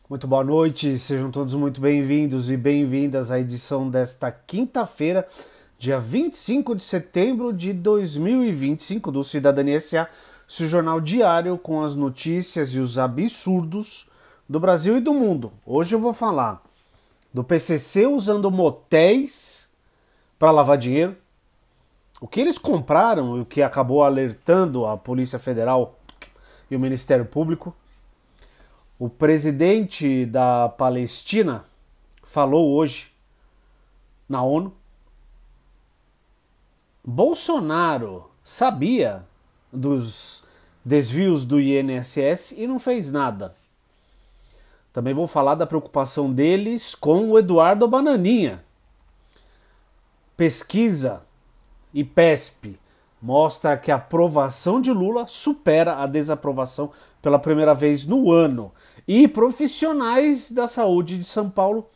Muito boa noite, sejam todos muito bem-vindos e bem-vindas à edição desta quinta-feira, dia 25 de setembro de 2025 do Cidadania SA, seu jornal diário com as notícias e os absurdos do Brasil e do mundo. Hoje eu vou falar do PCC usando motéis para lavar dinheiro, o que eles compraram e o que acabou alertando a Polícia Federal e o Ministério Público. O presidente da Palestina falou hoje na ONU. Bolsonaro sabia dos desvios do INSS e não fez nada. Também vou falar da preocupação deles com o Eduardo Bananinha. Pesquisa IPESP mostra que a aprovação de Lula supera a desaprovação pela primeira vez no ano. E profissionais da saúde de São Paulo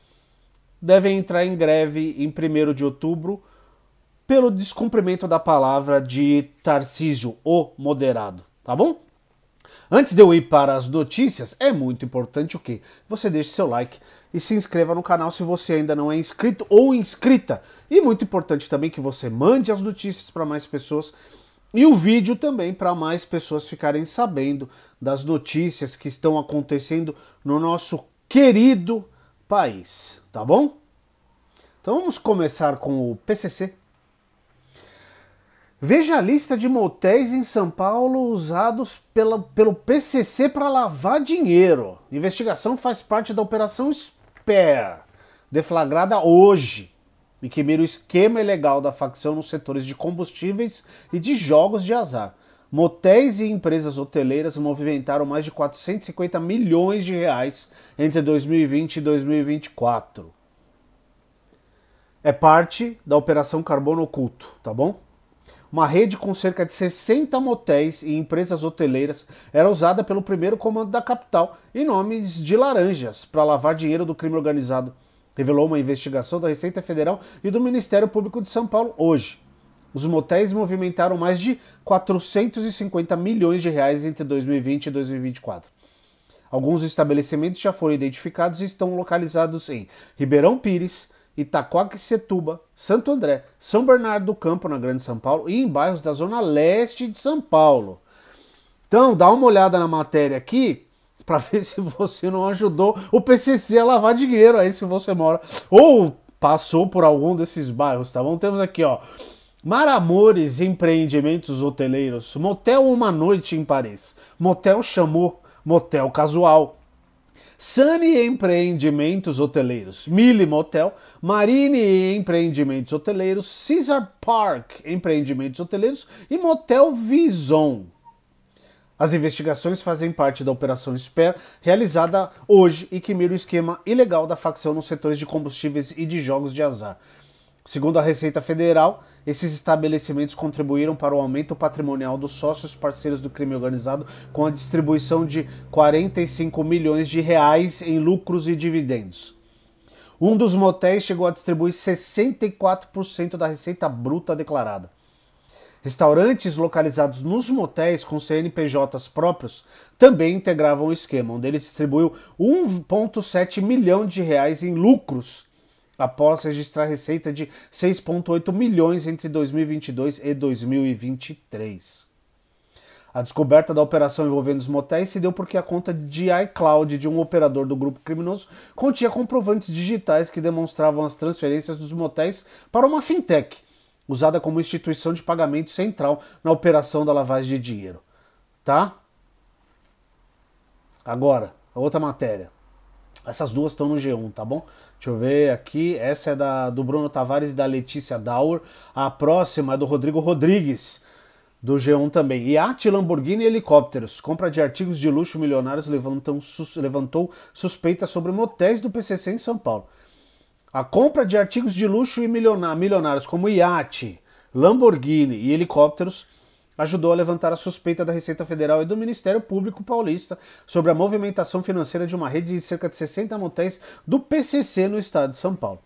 devem entrar em greve em 1º de outubro pelo descumprimento da palavra de Tarcísio, o moderado, tá bom? Antes de eu ir para as notícias, é muito importante o quê? Você deixe seu like e se inscreva no canal se você ainda não é inscrito ou inscrita. E muito importante também que você mande as notícias para mais pessoas e o vídeo também para mais pessoas ficarem sabendo das notícias que estão acontecendo no nosso querido país, tá bom? Então vamos começar com o PCC. Veja a lista de motéis em São Paulo usados pelo PCC para lavar dinheiro. A investigação faz parte da Operação SPER, deflagrada hoje, e que mira o esquema ilegal da facção nos setores de combustíveis e de jogos de azar. Motéis e empresas hoteleiras movimentaram mais de 450 milhões de reais entre 2020 e 2024. É parte da Operação Carbono Oculto, tá bom? Uma rede com cerca de 60 motéis e empresas hoteleiras era usada pelo primeiro comando da capital em nomes de laranjas para lavar dinheiro do crime organizado, revelou uma investigação da Receita Federal e do Ministério Público de São Paulo hoje. Os motéis movimentaram mais de 450 milhões de reais entre 2020 e 2024. Alguns estabelecimentos já foram identificados e estão localizados em Ribeirão Pires, Itaquaquecetuba, Santo André, São Bernardo do Campo, na Grande São Paulo, e em bairros da zona leste de São Paulo. Então, dá uma olhada na matéria aqui para ver se você não ajudou o PCC a lavar dinheiro aí se você mora ou passou por algum desses bairros, tá bom? Temos aqui, ó, Mar Amores Empreendimentos Hoteleiros, Motel Uma Noite em Paris, Motel Chamou, Motel Casual, Sunny Empreendimentos Hoteleiros, Mille Motel, Marine Empreendimentos Hoteleiros, Caesar Park Empreendimentos Hoteleiros e Motel Vison. As investigações fazem parte da Operação SPER, realizada hoje e que mira o esquema ilegal da facção nos setores de combustíveis e de jogos de azar. Segundo a Receita Federal, esses estabelecimentos contribuíram para o aumento patrimonial dos sócios parceiros do crime organizado com a distribuição de 45 milhões de reais em lucros e dividendos. Um dos motéis chegou a distribuir 64% da receita bruta declarada. Restaurantes localizados nos motéis com CNPJs próprios também integravam o esquema, onde ele distribuiu 1,7 milhão de reais em lucros após registrar receita de 6,8 milhões entre 2022 e 2023. A descoberta da operação envolvendo os motéis se deu porque a conta de iCloud de um operador do grupo criminoso continha comprovantes digitais que demonstravam as transferências dos motéis para uma fintech, usada como instituição de pagamento central na operação da lavagem de dinheiro. Tá? Agora, a outra matéria. Essas duas estão no G1, tá bom? Deixa eu ver aqui. Essa é do Bruno Tavares e da Letícia Dauer. A próxima é do Rodrigo Rodrigues, do G1 também. Iate, Lamborghini e helicópteros. Compra de artigos de luxo milionários levantou suspeitas sobre motéis do PCC em São Paulo. A compra de artigos de luxo e milionários como iate, Lamborghini e helicópteros ajudou a levantar a suspeita da Receita Federal e do Ministério Público Paulista sobre a movimentação financeira de uma rede de cerca de 60 motéis do PCC no estado de São Paulo.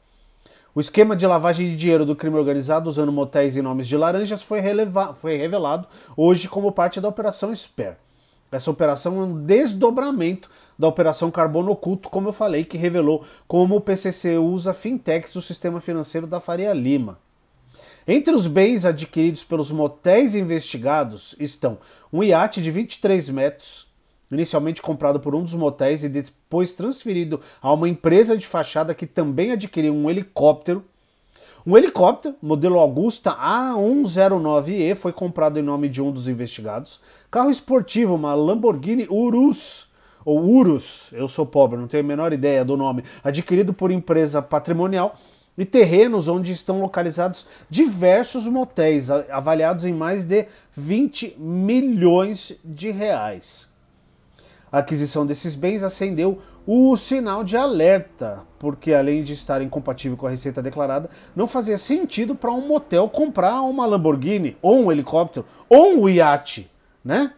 O esquema de lavagem de dinheiro do crime organizado usando motéis em nomes de laranjas foi revelado hoje como parte da Operação SPER. Essa operação é um desdobramento da Operação Carbono Oculto, como eu falei, que revelou como o PCC usa fintechs do sistema financeiro da Faria Lima. Entre os bens adquiridos pelos motéis investigados estão um iate de 23 metros, inicialmente comprado por um dos motéis e depois transferido a uma empresa de fachada que também adquiriu um helicóptero. Um helicóptero, modelo Augusta A109E, foi comprado em nome de um dos investigados. Carro esportivo, uma Lamborghini Urus, ou Urus, eu sou pobre, não tenho a menor ideia do nome, adquirido por empresa patrimonial, e terrenos onde estão localizados diversos motéis, avaliados em mais de 20 milhões de reais. A aquisição desses bens acendeu o sinal de alerta, porque além de estar incompatível com a receita declarada, não fazia sentido para um motel comprar uma Lamborghini, ou um helicóptero, ou um iate, né?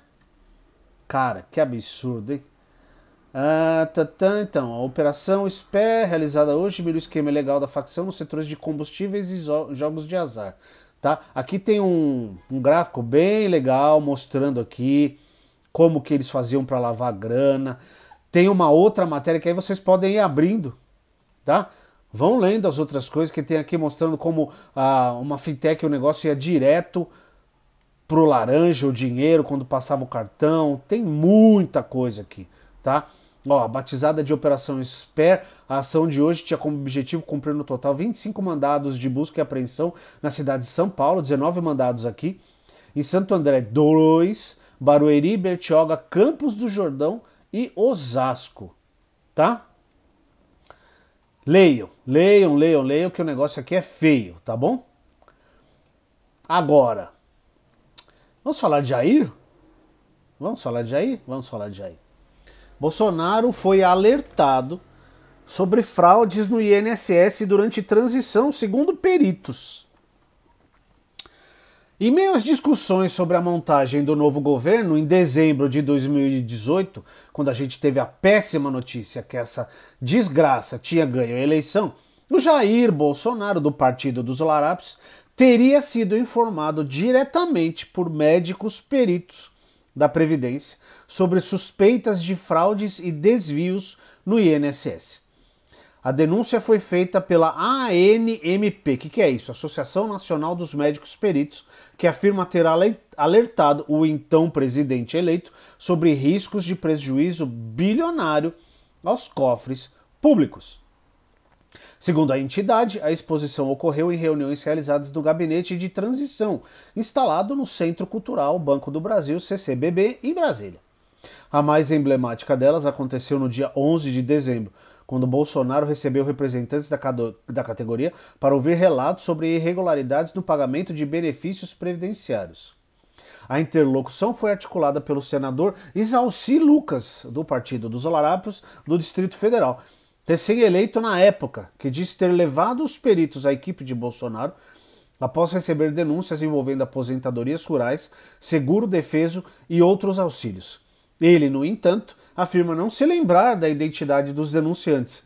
Cara, que absurdo, hein? Então, a Operação SPER, realizada hoje, mira o esquema ilegal da facção nos setores de combustíveis e jogos de azar. Tá? Aqui tem um gráfico bem legal mostrando aqui como que eles faziam para lavar grana. Tem uma outra matéria que aí vocês podem ir abrindo, tá? Vão lendo as outras coisas que tem aqui mostrando como uma fintech, o negócio ia direto pro laranja, o dinheiro, quando passava o cartão. Tem muita coisa aqui, tá? Ó, batizada de Operação SPER, a ação de hoje tinha como objetivo cumprir no total 25 mandados de busca e apreensão na cidade de São Paulo, 19 mandados aqui, em Santo André 2, Barueri, Bertioga, Campos do Jordão e Osasco, tá? Leiam, que o negócio aqui é feio, tá bom? Agora, vamos falar de Jair? Vamos falar de Jair. Bolsonaro foi alertado sobre fraudes no INSS durante transição, segundo peritos. Em meio às discussões sobre a montagem do novo governo, em dezembro de 2018, quando a gente teve a péssima notícia que essa desgraça tinha ganho a eleição, o Jair Bolsonaro, do Partido dos Larápios, teria sido informado diretamente por médicos peritos da Previdência sobre suspeitas de fraudes e desvios no INSS. A denúncia foi feita pela ANMP, o que é isso? Associação Nacional dos Médicos Peritos, que afirma ter alertado o então presidente eleito sobre riscos de prejuízo bilionário aos cofres públicos. Segundo a entidade, a exposição ocorreu em reuniões realizadas no Gabinete de Transição, instalado no Centro Cultural Banco do Brasil, CCBB, em Brasília. A mais emblemática delas aconteceu no dia 11 de dezembro, quando Bolsonaro recebeu representantes da categoria para ouvir relatos sobre irregularidades no pagamento de benefícios previdenciários. A interlocução foi articulada pelo senador Isalci Lucas, do Partido dos Larápios, do Distrito Federal, recém-eleito na época, que disse ter levado os peritos à equipe de Bolsonaro após receber denúncias envolvendo aposentadorias rurais, seguro-defeso e outros auxílios. Ele, no entanto, afirma não se lembrar da identidade dos denunciantes.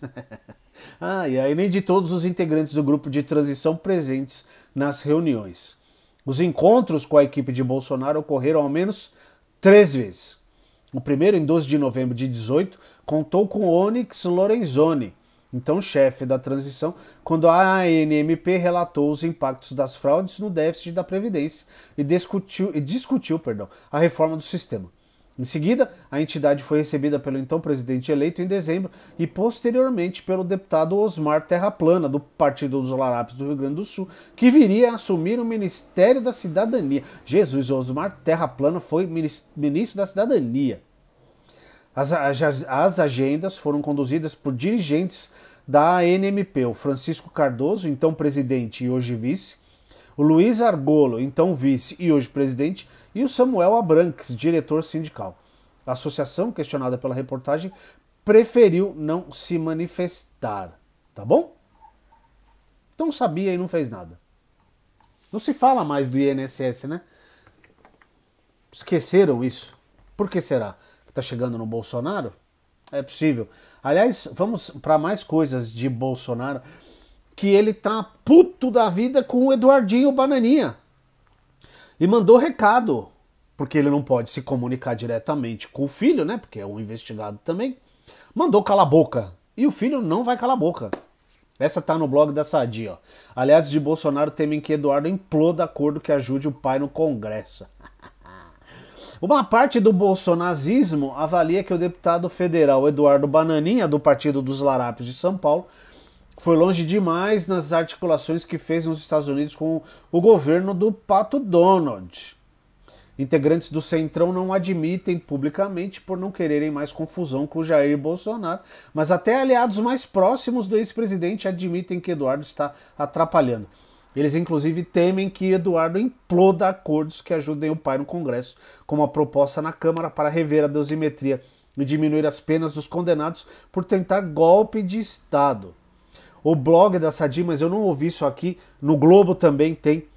E aí nem de todos os integrantes do grupo de transição presentes nas reuniões. Os encontros com a equipe de Bolsonaro ocorreram ao menos 3 vezes. O primeiro, em 12 de novembro de 2018, contou com Onyx Lorenzoni, então chefe da transição, quando a ANMP relatou os impactos das fraudes no déficit da Previdência e discutiu a reforma do sistema. Em seguida, a entidade foi recebida pelo então presidente eleito em dezembro e posteriormente pelo deputado Osmar Terraplana, do Partido dos Larápios do Rio Grande do Sul, que viria a assumir o Ministério da Cidadania. Jesus, Osmar Terraplana foi ministro da Cidadania. As agendas foram conduzidas por dirigentes da ANMP, o Francisco Cardoso, então presidente e hoje vice, o Luiz Argolo, então vice e hoje presidente, e o Samuel Abranques, diretor sindical. A associação, questionada pela reportagem, preferiu não se manifestar. Tá bom? Então sabia e não fez nada. Não se fala mais do INSS, né? Esqueceram isso. Por que será? Que tá chegando no Bolsonaro? É possível. Aliás, vamos para mais coisas de Bolsonaro, que ele tá puto da vida com o Eduardinho Bananinha. E mandou recado porque ele não pode se comunicar diretamente com o filho, né? Porque é um investigado também. Mandou calar a boca. E o filho não vai calar a boca. Essa tá no blog da Sadia, ó. Aliados de Bolsonaro temem que Eduardo imploda acordo que ajude o pai no Congresso. Uma parte do bolsonarismo avalia que o deputado federal Eduardo Bananinha, do Partido dos Larápios de São Paulo, foi longe demais nas articulações que fez nos Estados Unidos com o governo do Pato Donald. Integrantes do Centrão não admitem publicamente por não quererem mais confusão com o Jair Bolsonaro, mas até aliados mais próximos do ex-presidente admitem que Eduardo está atrapalhando. Eles inclusive temem que Eduardo imploda acordos que ajudem o pai no Congresso, como a proposta na Câmara para rever a dosimetria e diminuir as penas dos condenados por tentar golpe de Estado. O blog da Sadia, mas eu não ouvi isso aqui, no Globo também tem,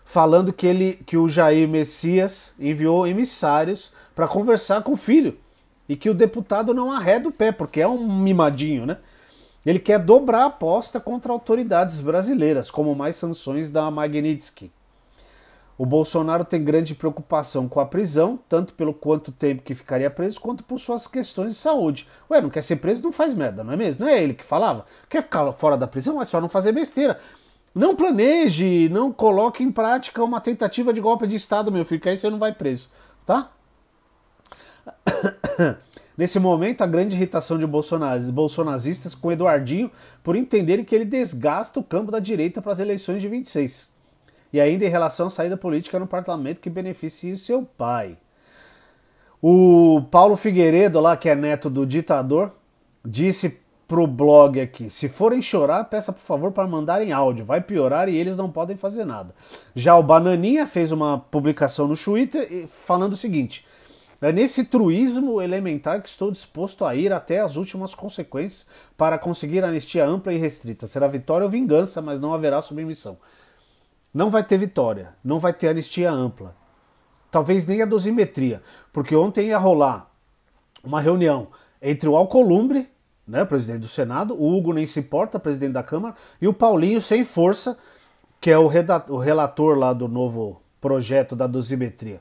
falando que o Jair Messias enviou emissários para conversar com o filho e que o deputado não arreda o pé, porque é um mimadinho, né? Ele quer dobrar a aposta contra autoridades brasileiras, como mais sanções da Magnitsky. O Bolsonaro tem grande preocupação com a prisão, tanto pelo quanto tempo que ficaria preso, quanto por suas questões de saúde. Ué, não quer ser preso, não faz merda, não é mesmo? Não é ele que falava? Quer ficar fora da prisão? É só não fazer besteira. Não planeje, não coloque em prática uma tentativa de golpe de Estado, meu filho, que aí você não vai preso, tá? Nesse momento, a grande irritação de bolsonaristas com Eduardinho por entenderem que ele desgasta o campo da direita para as eleições de 26. E ainda em relação à saída política no parlamento que beneficie seu pai. O Paulo Figueiredo, lá, que é neto do ditador, disse pro blog aqui: se forem chorar, peça por favor para mandarem áudio, vai piorar e eles não podem fazer nada. Já o Bananinha fez uma publicação no Twitter falando o seguinte: é nesse truísmo elementar que estou disposto a ir até as últimas consequências para conseguir anistia ampla e restrita. Será vitória ou vingança, mas não haverá submissão. Não vai ter vitória, não vai ter anistia ampla. Talvez nem a dosimetria, porque ontem ia rolar uma reunião entre o Alcolumbre, né, presidente do Senado, o Hugo nem se importa, presidente da Câmara, e o Paulinho sem força, que é o relator lá do novo projeto da dosimetria.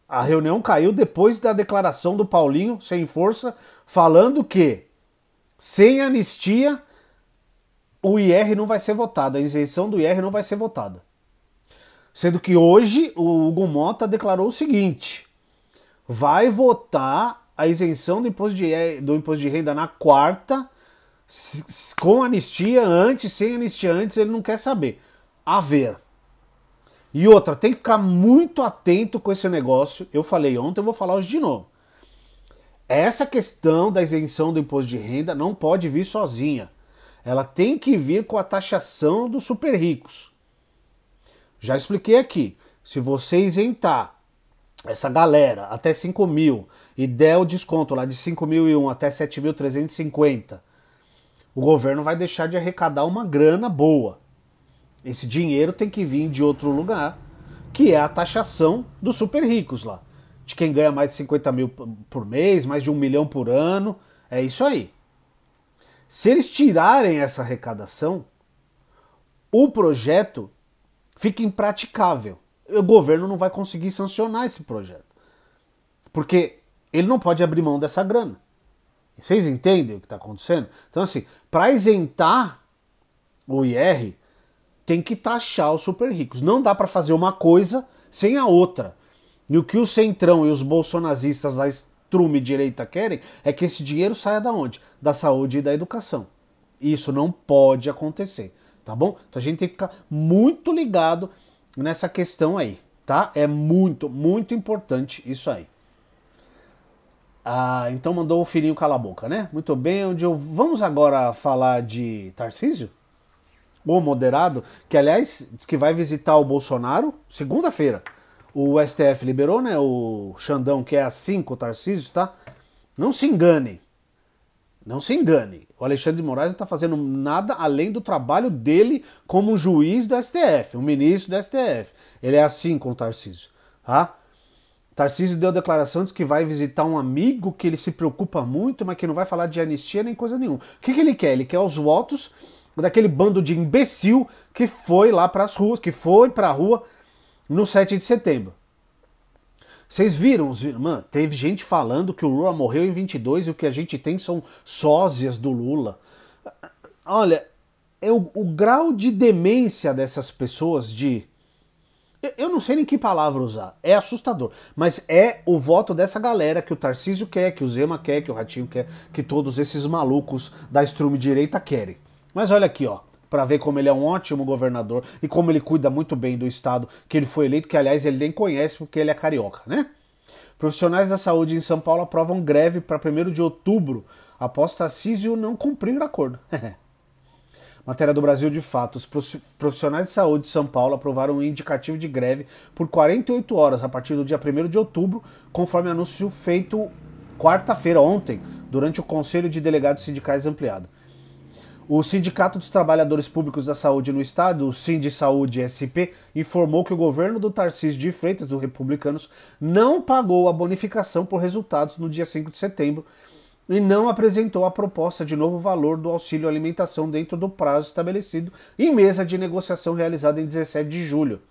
A reunião caiu depois da declaração do Paulinho, sem força, falando que sem anistia o IR não vai ser votado, a isenção do IR não vai ser votada. Sendo que hoje o Hugo Mota declarou o seguinte: vai votar a isenção do imposto de renda na quarta, com anistia antes, sem anistia antes, ele não quer saber. A ver. E outra, tem que ficar muito atento com esse negócio. Eu falei ontem, eu vou falar hoje de novo. Essa questão da isenção do imposto de renda não pode vir sozinha. Ela tem que vir com a taxação dos super ricos. Já expliquei aqui. Se você isentar essa galera até 5 mil e der o desconto lá de 5.001 até 7.350, o governo vai deixar de arrecadar uma grana boa. Esse dinheiro tem que vir de outro lugar, que é a taxação dos super ricos lá. De quem ganha mais de 50 mil por mês, mais de 1 milhão por ano. É isso aí. Se eles tirarem essa arrecadação, o projeto fica impraticável. O governo não vai conseguir sancionar esse projeto. Porque ele não pode abrir mão dessa grana. Vocês entendem o que está acontecendo? Então, assim, para isentar o IR, tem que taxar os super ricos. Não dá para fazer uma coisa sem a outra. E o que o Centrão e os bolsonaristas da extreme direita querem é que esse dinheiro saia da onde? Da saúde e da educação. Isso não pode acontecer, tá bom? Então a gente tem que ficar muito ligado nessa questão aí, tá? É muito, muito importante isso aí. Ah, então mandou o filhinho calar a boca, né? Muito bem, vamos agora falar de Tarcísio? O moderado, que aliás diz que vai visitar o Bolsonaro segunda-feira. O STF liberou, né? O Xandão, que é assim com o Tarcísio, tá? Não se engane. Não se engane. O Alexandre de Moraes não está fazendo nada além do trabalho dele como juiz do STF, um ministro do STF. Ele é assim com o Tarcísio, tá? Tarcísio deu declaração de que vai visitar um amigo que ele se preocupa muito, mas que não vai falar de anistia nem coisa nenhuma. O que ele quer? Ele quer os votos daquele bando de imbecil que foi lá para as ruas, que foi para a rua no 7 de setembro. Vocês viram? Mano, teve gente falando que o Lula morreu em 22 e o que a gente tem são sósias do Lula. Olha, é o grau de demência dessas pessoas de... Eu não sei nem que palavra usar. É assustador. Mas é o voto dessa galera que o Tarcísio quer, que o Zema quer, que o Ratinho quer, que todos esses malucos da extrema-direita querem. Mas olha aqui, ó. Pra ver como ele é um ótimo governador e como ele cuida muito bem do estado que ele foi eleito, que aliás ele nem conhece porque ele é carioca, né? Profissionais da saúde em São Paulo aprovam greve para 1º de outubro, após Tarcísio não cumprir acordo. Matéria do Brasil de Fato. Os profissionais de saúde de São Paulo aprovaram um indicativo de greve por 48 horas a partir do dia 1º de outubro, conforme anúncio feito quarta-feira, ontem, durante o Conselho de Delegados Sindicais ampliado. O Sindicato dos Trabalhadores Públicos da Saúde no Estado, o Sindisaúde SP, informou que o governo do Tarcísio de Freitas, do Republicanos, não pagou a bonificação por resultados no dia 5 de setembro e não apresentou a proposta de novo valor do auxílio alimentação dentro do prazo estabelecido em mesa de negociação realizada em 17 de julho.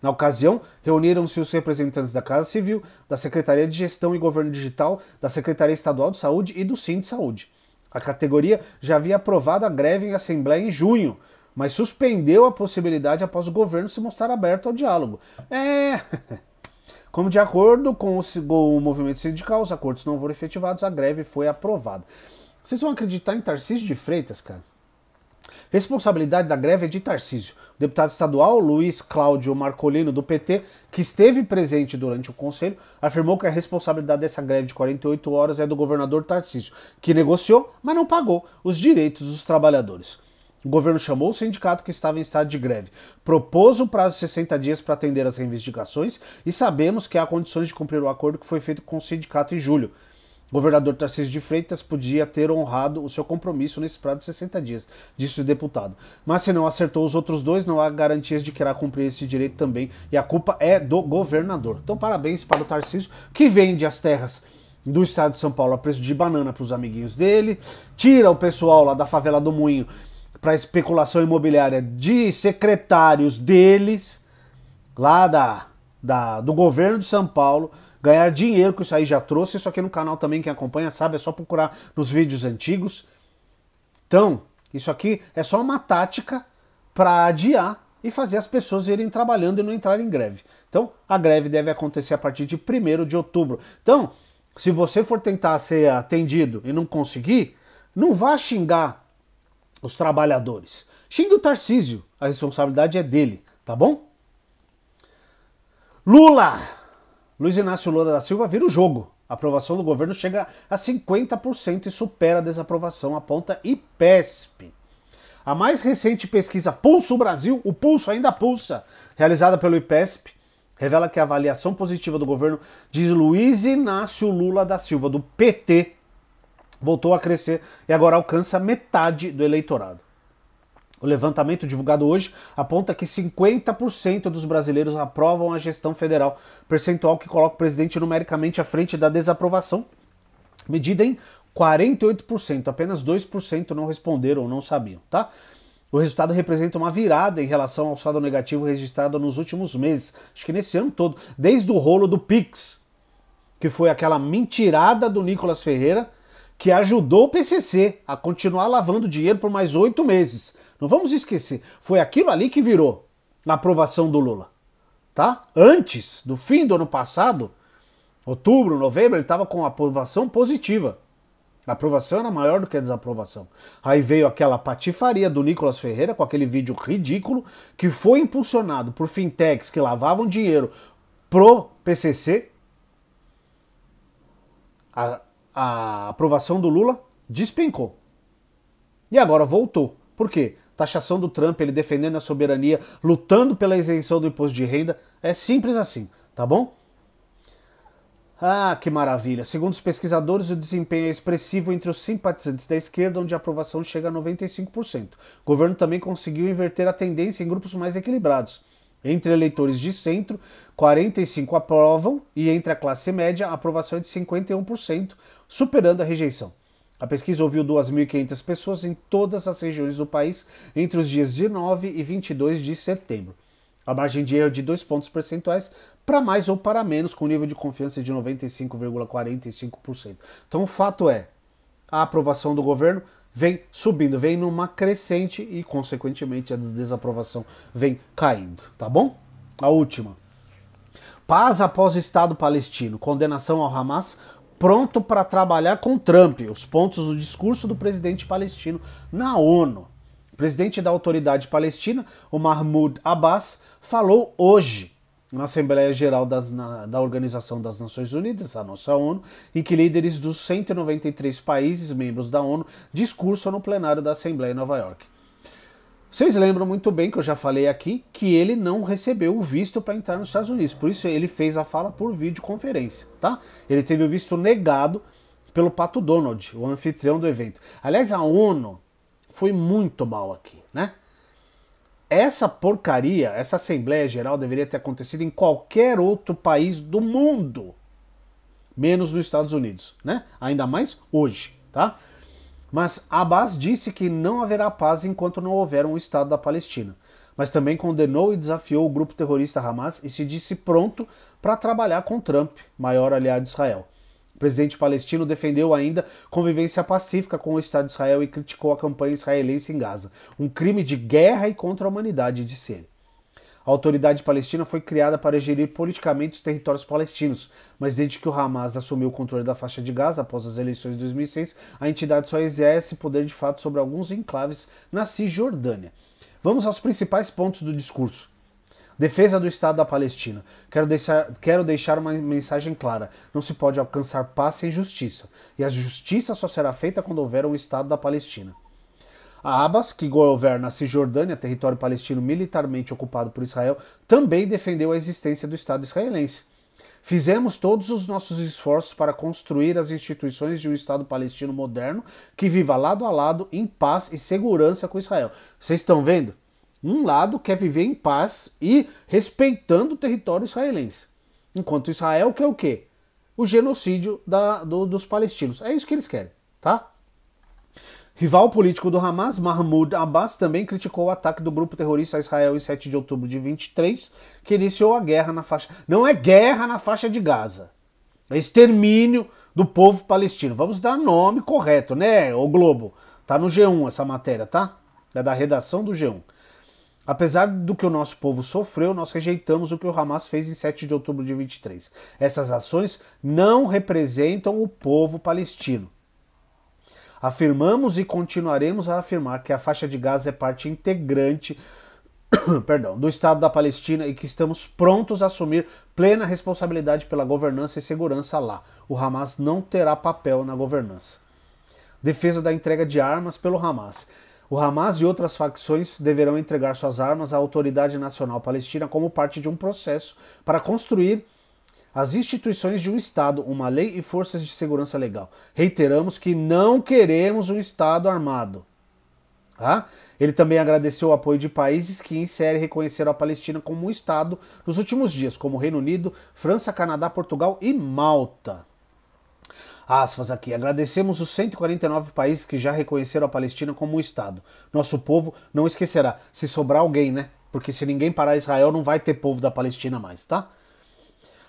Na ocasião, reuniram-se os representantes da Casa Civil, da Secretaria de Gestão e Governo Digital, da Secretaria Estadual de Saúde e do Sindisaúde. A categoria já havia aprovado a greve em assembleia em junho, mas suspendeu a possibilidade após o governo se mostrar aberto ao diálogo. Como de acordo com o movimento sindical, os acordos não foram efetivados, a greve foi aprovada. Vocês vão acreditar em Tarcísio de Freitas, cara? Responsabilidade da greve é de Tarcísio. O deputado estadual Luiz Cláudio Marcolino, do PT, que esteve presente durante o conselho, afirmou que a responsabilidade dessa greve de 48 horas é do governador Tarcísio, que negociou, mas não pagou os direitos dos trabalhadores. O governo chamou o sindicato que estava em estado de greve, propôs o prazo de 60 dias para atender as reivindicações e sabemos que há condições de cumprir o acordo que foi feito com o sindicato em julho. O governador Tarcísio de Freitas podia ter honrado o seu compromisso nesse prazo de 60 dias, disse o deputado. Mas se não acertou os outros dois, não há garantias de que irá cumprir esse direito também, e a culpa é do governador. Então parabéns para o Tarcísio, que vende as terras do estado de São Paulo a preço de banana para os amiguinhos dele, tira o pessoal lá da favela do Moinho para especulação imobiliária de secretários deles, lá do governo de São Paulo, ganhar dinheiro, que isso aí já trouxe, isso aqui no canal também, quem acompanha sabe, é só procurar nos vídeos antigos. Então, isso aqui é só uma tática para adiar e fazer as pessoas irem trabalhando e não entrarem em greve. Então, a greve deve acontecer a partir de 1º de outubro. Então, se você for tentar ser atendido e não conseguir, não vá xingar os trabalhadores. Xingue o Tarcísio, a responsabilidade é dele, tá bom? Lula! Luiz Inácio Lula da Silva vira o jogo. A aprovação do governo chega a 50% e supera a desaprovação, aponta IPESP. A mais recente pesquisa Pulso Brasil, o pulso ainda pulsa, realizada pelo IPESP, revela que a avaliação positiva do governo de Luiz Inácio Lula da Silva, do PT, voltou a crescer e agora alcança metade do eleitorado. O levantamento divulgado hoje aponta que 50% dos brasileiros aprovam a gestão federal, percentual que coloca o presidente numericamente à frente da desaprovação, medida em 48%, apenas 2% não responderam ou não sabiam, tá? O resultado representa uma virada em relação ao saldo negativo registrado nos últimos meses, acho que nesse ano todo, desde o rolo do Pix, que foi aquela mentirada do Nicolas Ferreira, que ajudou o PCC a continuar lavando dinheiro por mais 8 meses. Não vamos esquecer, foi aquilo ali que virou a aprovação do Lula, tá? Antes, do fim do ano passado, outubro, novembro, ele estava com aprovação positiva. A aprovação era maior do que a desaprovação. Aí veio aquela patifaria do Nicolas Ferreira com aquele vídeo ridículo que foi impulsionado por fintechs que lavavam dinheiro pro PCC. A aprovação do Lula despencou. E agora voltou. Por quê? Taxação do Trump, ele defendendo a soberania, lutando pela isenção do imposto de renda. É simples assim, tá bom? Ah, que maravilha. Segundo os pesquisadores, o desempenho é expressivo entre os simpatizantes da esquerda, onde a aprovação chega a 95%. O governo também conseguiu inverter a tendência em grupos mais equilibrados. Entre eleitores de centro, 45% aprovam e entre a classe média, a aprovação é de 51%, superando a rejeição. A pesquisa ouviu 2.500 pessoas em todas as regiões do país entre os dias 19 e 22 de setembro. A margem de erro de 2 pontos percentuais para mais ou para menos, com nível de confiança de 95,45%. Então o fato é, a aprovação do governo vem subindo, vem numa crescente e, consequentemente, a desaprovação vem caindo, tá bom? A última. Paz após o Estado palestino. Condenação ao Hamas, pronto para trabalhar com Trump. Os pontos do discurso do presidente palestino na ONU. O presidente da Autoridade Palestina, o Mahmoud Abbas, falou hoje na Assembleia Geral da Organização das Nações Unidas, a nossa ONU, em que líderes dos 193 países membros da ONU discursam no plenário da Assembleia em Nova York. Vocês lembram muito bem que eu já falei aqui que ele não recebeu o visto para entrar nos Estados Unidos, por isso ele fez a fala por videoconferência, tá? Ele teve o visto negado pelo Pato Donald, o anfitrião do evento. Aliás, a ONU foi muito mal aqui, né? Essa porcaria, essa Assembleia Geral deveria ter acontecido em qualquer outro país do mundo, menos nos Estados Unidos, né? Ainda mais hoje, tá? Mas Abbas disse que não haverá paz enquanto não houver um Estado da Palestina, mas também condenou e desafiou o grupo terrorista Hamas e se disse pronto para trabalhar com Trump, maior aliado de Israel. O presidente palestino defendeu ainda convivência pacífica com o Estado de Israel e criticou a campanha israelense em Gaza, um crime de guerra e contra a humanidade, disse ele. A Autoridade Palestina foi criada para gerir politicamente os territórios palestinos, mas desde que o Hamas assumiu o controle da faixa de Gaza após as eleições de 2006, a entidade só exerce poder de fato sobre alguns enclaves na Cisjordânia. Vamos aos principais pontos do discurso. Defesa do Estado da Palestina. Quero deixar uma mensagem clara. Não se pode alcançar paz sem justiça. E a justiça só será feita quando houver um Estado da Palestina. A Abbas, que governa a Cisjordânia, território palestino militarmente ocupado por Israel, também defendeu a existência do Estado israelense. Fizemos todos os nossos esforços para construir as instituições de um Estado palestino moderno que viva lado a lado em paz e segurança com Israel. Vocês estão vendo? Um lado quer viver em paz e respeitando o território israelense. Enquanto Israel quer o quê? O genocídio dos palestinos. É isso que eles querem, tá? Rival político do Hamas, Mahmoud Abbas, também criticou o ataque do grupo terrorista a Israel em 7 de outubro de 23, que iniciou a guerra na faixa... Não é guerra na faixa de Gaza. É extermínio do povo palestino. Vamos dar nome correto, né, o Globo? Tá no G1 essa matéria, tá? É da redação do G1. Apesar do que o nosso povo sofreu, nós rejeitamos o que o Hamas fez em 7 de outubro de 23. Essas ações não representam o povo palestino. Afirmamos e continuaremos a afirmar que a faixa de Gaza é parte integrante do Estado da Palestina e que estamos prontos a assumir plena responsabilidade pela governança e segurança lá. O Hamas não terá papel na governança. Defesa da entrega de armas pelo Hamas. O Hamas e outras facções deverão entregar suas armas à Autoridade Nacional Palestina como parte de um processo para construir as instituições de um Estado, uma lei e forças de segurança legal. Reiteramos que não queremos um Estado armado. Tá? Ele também agradeceu o apoio de países que em série reconheceram a Palestina como um Estado nos últimos dias, como Reino Unido, França, Canadá, Portugal e Malta. Aspas aqui, agradecemos os 149 países que já reconheceram a Palestina como um Estado. Nosso povo não esquecerá, se sobrar alguém, né? Porque se ninguém parar Israel, não vai ter povo da Palestina mais, tá?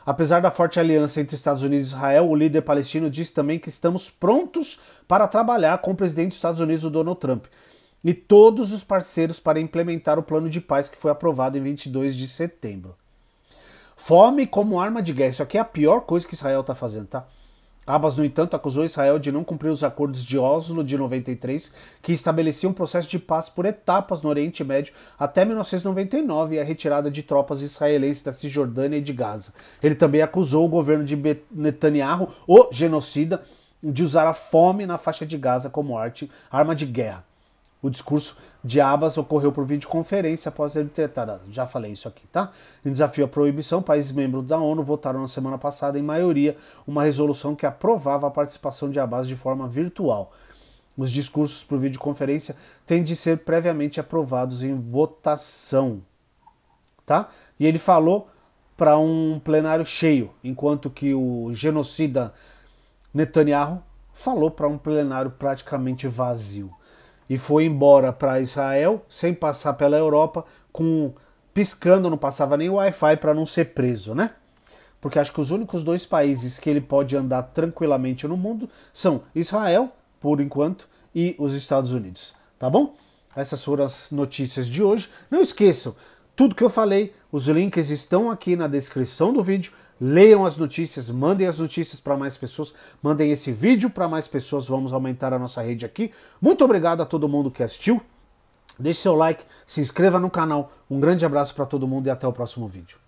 Apesar da forte aliança entre Estados Unidos e Israel, o líder palestino disse também que estamos prontos para trabalhar com o presidente dos Estados Unidos, o Donald Trump, e todos os parceiros para implementar o plano de paz que foi aprovado em 22 de setembro. Fome como arma de guerra, isso aqui é a pior coisa que Israel está fazendo, tá? Abbas, no entanto, acusou Israel de não cumprir os acordos de Oslo de 93, que estabeleciam um processo de paz por etapas no Oriente Médio até 1999 e a retirada de tropas israelenses da Cisjordânia e de Gaza. Ele também acusou o governo de Netanyahu, o genocida, de usar a fome na faixa de Gaza como arma de guerra. O discurso de Abbas ocorreu por videoconferência após ele ter... Já falei isso aqui, tá? Em desafio à proibição, países membros da ONU votaram na semana passada, em maioria, uma resolução que aprovava a participação de Abbas de forma virtual. Os discursos por videoconferência têm de ser previamente aprovados em votação, tá? E ele falou para um plenário cheio, enquanto que o genocida Netanyahu falou para um plenário praticamente vazio. E foi embora para Israel, sem passar pela Europa, com piscando, não passava nem o Wi-Fi para não ser preso, né? Porque acho que os únicos 2 países que ele pode andar tranquilamente no mundo são Israel, por enquanto, e os Estados Unidos, tá bom? Essas foram as notícias de hoje. Não esqueçam, tudo que eu falei, os links estão aqui na descrição do vídeo. Leiam as notícias, mandem as notícias para mais pessoas, mandem esse vídeo para mais pessoas, vamos aumentar a nossa rede aqui. Muito obrigado a todo mundo que assistiu. Deixe seu like, se inscreva no canal. Um grande abraço para todo mundo e até o próximo vídeo.